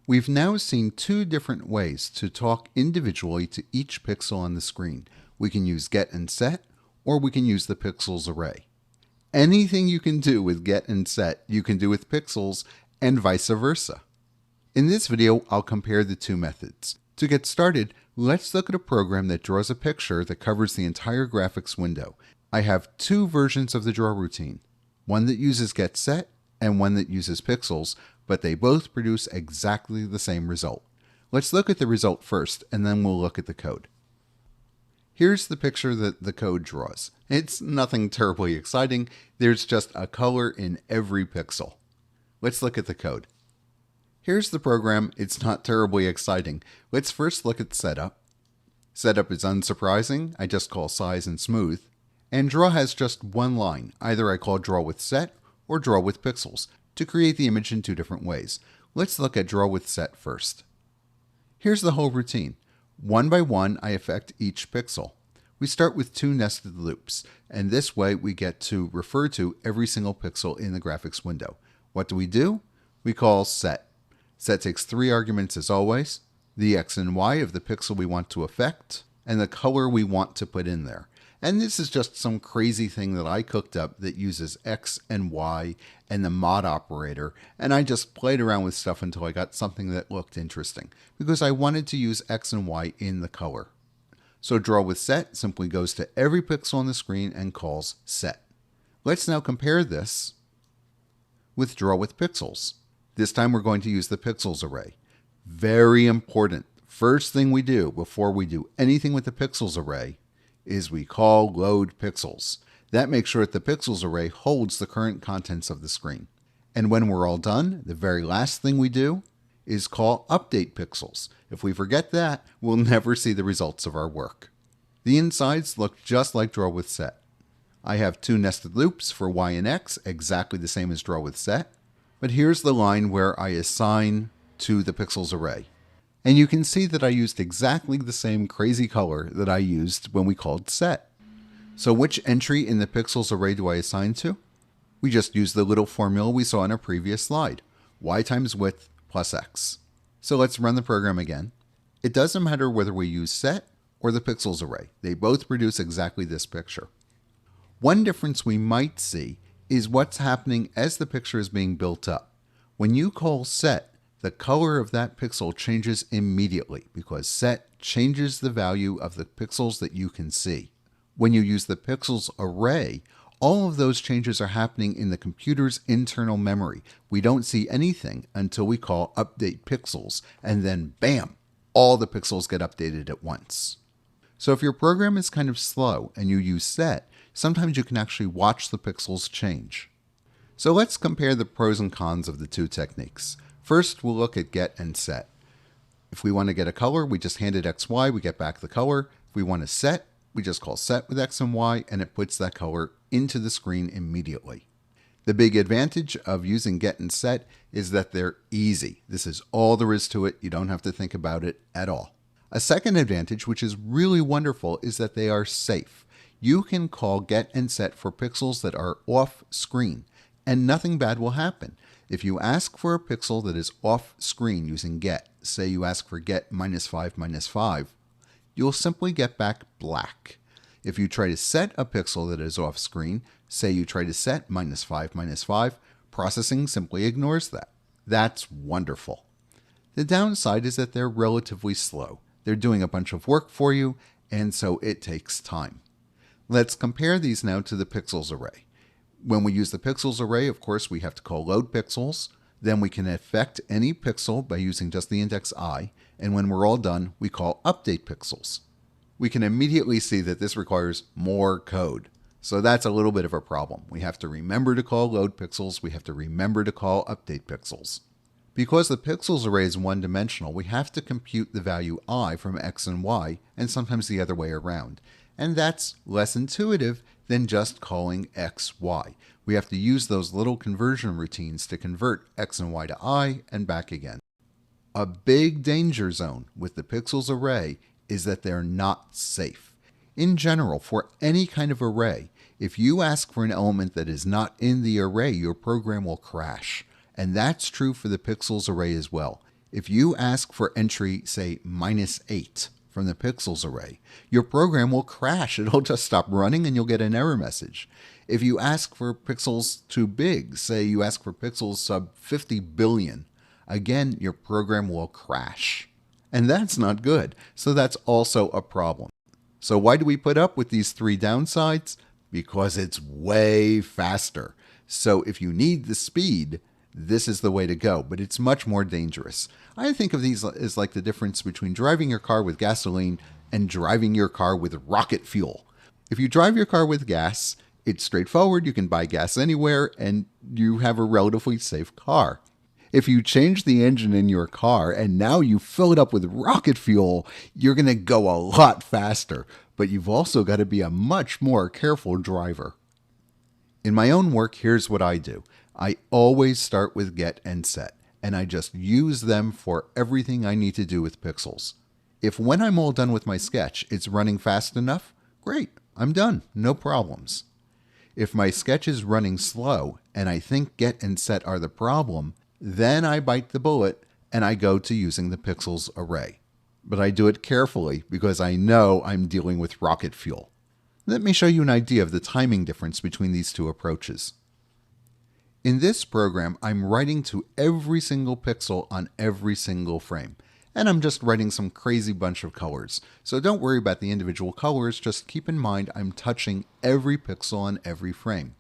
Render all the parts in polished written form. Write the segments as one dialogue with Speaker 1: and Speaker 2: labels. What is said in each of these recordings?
Speaker 1: We've now seen two different ways to talk individually to each pixel on the screen. We can use get and set, or we can use the pixels array. Anything you can do with get and set, you can do with pixels, and vice versa. In this video, I'll compare the two methods. To get started, let's look at a program that draws a picture that covers the entire graphics window. I have two versions of the draw routine, one that uses get set and one that uses pixels, but they both produce exactly the same result. Let's look at the result first, and then we'll look at the code. Here's the picture that the code draws. It's nothing terribly exciting. There's just a color in every pixel. Let's look at the code. Here's the program. It's not terribly exciting. Let's first look at setup. Setup is unsurprising. I just call size and smooth. And draw has just one line. Either I call draw with set or draw with pixels to create the image in two different ways. Let's look at draw with set first. Here's the whole routine. One by one, I affect each pixel. We start with two nested loops, and this way we get to refer to every single pixel in the graphics window. What do? We call set. Set takes three arguments as always, the X and Y of the pixel we want to affect, and the color we want to put in there. And this is just some crazy thing that I cooked up that uses X and Y and the mod operator, and I just played around with stuff until I got something that looked interesting, because I wanted to use X and Y in the color. So draw with set simply goes to every pixel on the screen and calls set. Let's now compare this with draw with pixels. This time we're going to use the pixels array. Very important. First thing we do before we do anything with the pixels array is we call load pixels. That makes sure that the pixels array holds the current contents of the screen. And when we're all done, the very last thing we do is call update pixels. If we forget that, we'll never see the results of our work. The insides look just like draw with set. I have two nested loops for Y and X, exactly the same as draw with set. But here's the line where I assign to the pixels array. And you can see that I used exactly the same crazy color that I used when we called set. So which entry in the pixels array do I assign to? We just used the little formula we saw in our previous slide, y times width plus x. So let's run the program again. It doesn't matter whether we use set or the pixels array. They both produce exactly this picture. One difference we might see is what's happening as the picture is being built up. When you call set, the color of that pixel changes immediately because set changes the value of the pixels that you can see. When you use the pixels array, all of those changes are happening in the computer's internal memory. We don't see anything until we call update pixels, and then bam, all the pixels get updated at once. So if your program is kind of slow and you use set, sometimes you can actually watch the pixels change. So let's compare the pros and cons of the two techniques. First, we'll look at get and set. If we want to get a color, we just hand it XY, we get back the color. If we want to set, we just call set with X and Y, and it puts that color into the screen immediately. The big advantage of using get and set is that they're easy. This is all there is to it. You don't have to think about it at all. A second advantage, which is really wonderful, is that they are safe. You can call get and set for pixels that are off screen, and nothing bad will happen. If you ask for a pixel that is off screen using get, say you ask for get -5 -5, you'll simply get back black. If you try to set a pixel that is off screen, say you try to set -5 -5, processing simply ignores that. That's wonderful. The downside is that they're relatively slow. They're doing a bunch of work for you, and so it takes time. Let's compare these now to the pixels array. When we use the pixels array, of course, we have to call load pixels. Then we can affect any pixel by using just the index I. And when we're all done, we call update pixels. We can immediately see that this requires more code. So that's a little bit of a problem. We have to remember to call load pixels. We have to remember to call update pixels. Because the pixels array is one-dimensional, we have to compute the value I from X and Y, and sometimes the other way around. And that's less intuitive than just calling X, Y. We have to use those little conversion routines to convert X and Y to I and back again. A big danger zone with the pixels array is that they're not safe. In general, for any kind of array, if you ask for an element that is not in the array, your program will crash. And that's true for the pixels array as well. If you ask for entry, say -8 from the pixels array, your program will crash. It'll just stop running and you'll get an error message. If you ask for pixels too big, say you ask for pixels sub 50 billion, again, your program will crash. And that's not good. So that's also a problem. So why do we put up with these three downsides? Because it's way faster. So if you need the speed, this is the way to go, but it's much more dangerous. I think of these as like the difference between driving your car with gasoline and driving your car with rocket fuel. If you drive your car with gas, it's straightforward. You can buy gas anywhere and you have a relatively safe car. If you change the engine in your car and now you fill it up with rocket fuel, you're going to go a lot faster, but you've also got to be a much more careful driver. In my own work, here's what I do. I always start with get and set, and I just use them for everything I need to do with pixels. If when I'm all done with my sketch, it's running fast enough, great, I'm done, no problems. If my sketch is running slow and I think get and set are the problem, then I bite the bullet and I go to using the pixels array. But I do it carefully because I know I'm dealing with rocket fuel. Let me show you an idea of the timing difference between these two approaches. In this program, I'm writing to every single pixel on every single frame. And I'm just writing some crazy bunch of colors. So don't worry about the individual colors, just keep in mind I'm touching every pixel on every frame.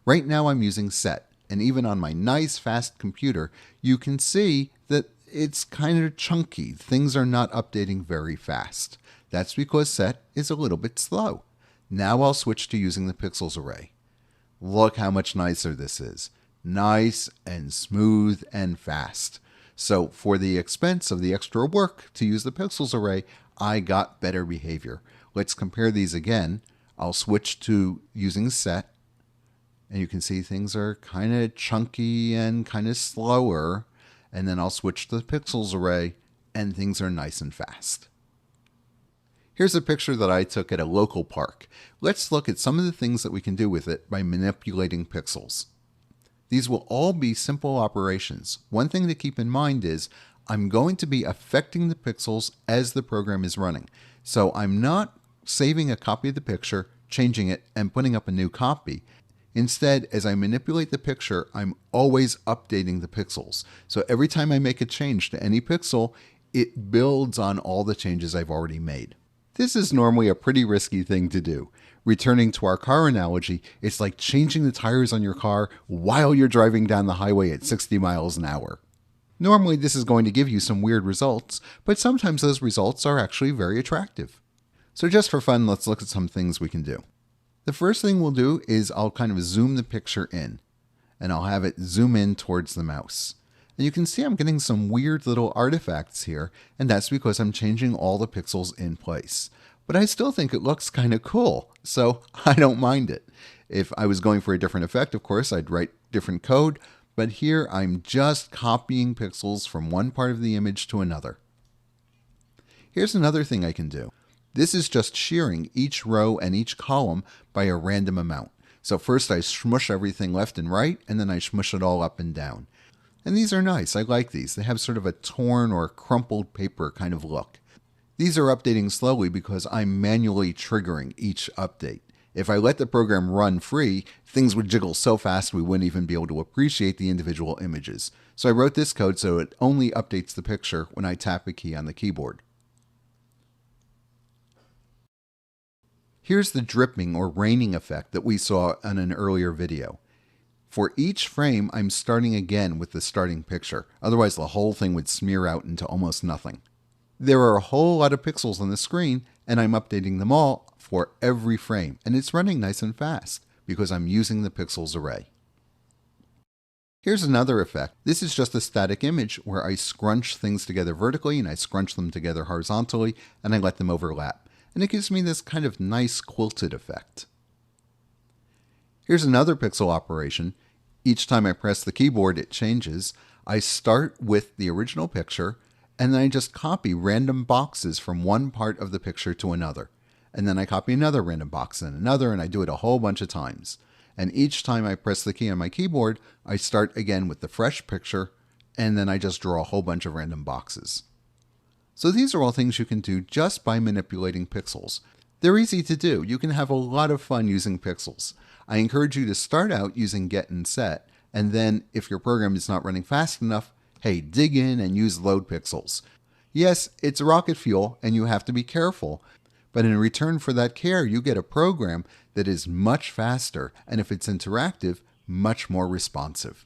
Speaker 1: Right now I'm using set. And even on my nice fast computer, you can see that it's kind of chunky. Things are not updating very fast. That's because set is a little bit slow. Now I'll switch to using the pixels array. Look how much nicer this is. Nice and smooth and fast. So for the expense of the extra work to use the pixels array, I got better behavior. Let's compare these again. I'll switch to using set. And you can see things are kind of chunky and kind of slower. And then I'll switch to the pixels array and things are nice and fast. Here's a picture that I took at a local park. Let's look at some of the things that we can do with it by manipulating pixels. These will all be simple operations. One thing to keep in mind is I'm going to be affecting the pixels as the program is running. So I'm not saving a copy of the picture, changing it, and putting up a new copy. Instead, as I manipulate the picture, I'm always updating the pixels. So every time I make a change to any pixel, it builds on all the changes I've already made. This is normally a pretty risky thing to do. Returning to our car analogy, it's like changing the tires on your car while you're driving down the highway at 60 miles an hour. Normally, this is going to give you some weird results, but sometimes those results are actually very attractive. So just for fun, let's look at some things we can do. The first thing we'll do is I'll kind of zoom the picture in, and I'll have it zoom in towards the mouse. And you can see I'm getting some weird little artifacts here, and that's because I'm changing all the pixels in place. But I still think it looks kind of cool, so I don't mind it. If I was going for a different effect, of course, I'd write different code, but here I'm just copying pixels from one part of the image to another. Here's another thing I can do. This is just shearing each row and each column by a random amount. So first I smush everything left and right, and then I smush it all up and down. And these are nice. I like these. They have sort of a torn or crumpled paper kind of look. These are updating slowly because I'm manually triggering each update. If I let the program run free, things would jiggle so fast we wouldn't even be able to appreciate the individual images. So I wrote this code so it only updates the picture when I tap a key on the keyboard. Here's the dripping or raining effect that we saw in an earlier video. For each frame, I'm starting again with the starting picture. Otherwise, the whole thing would smear out into almost nothing. There are a whole lot of pixels on the screen, and I'm updating them all for every frame. And it's running nice and fast because I'm using the pixels array. Here's another effect. This is just a static image where I scrunch things together vertically and I scrunch them together horizontally, and I let them overlap. And it gives me this kind of nice quilted effect. Here's another pixel operation. Each time I press the keyboard, it changes. I start with the original picture, and then I just copy random boxes from one part of the picture to another. And then I copy another random box and another, and I do it a whole bunch of times. And each time I press the key on my keyboard, I start again with the fresh picture, and then I just draw a whole bunch of random boxes. So these are all things you can do just by manipulating pixels. They're easy to do. You can have a lot of fun using pixels. I encourage you to start out using get and set, and then if your program is not running fast enough, hey, dig in and use load pixels. Yes, it's rocket fuel and you have to be careful, but in return for that care, you get a program that is much faster, and if it's interactive, much more responsive.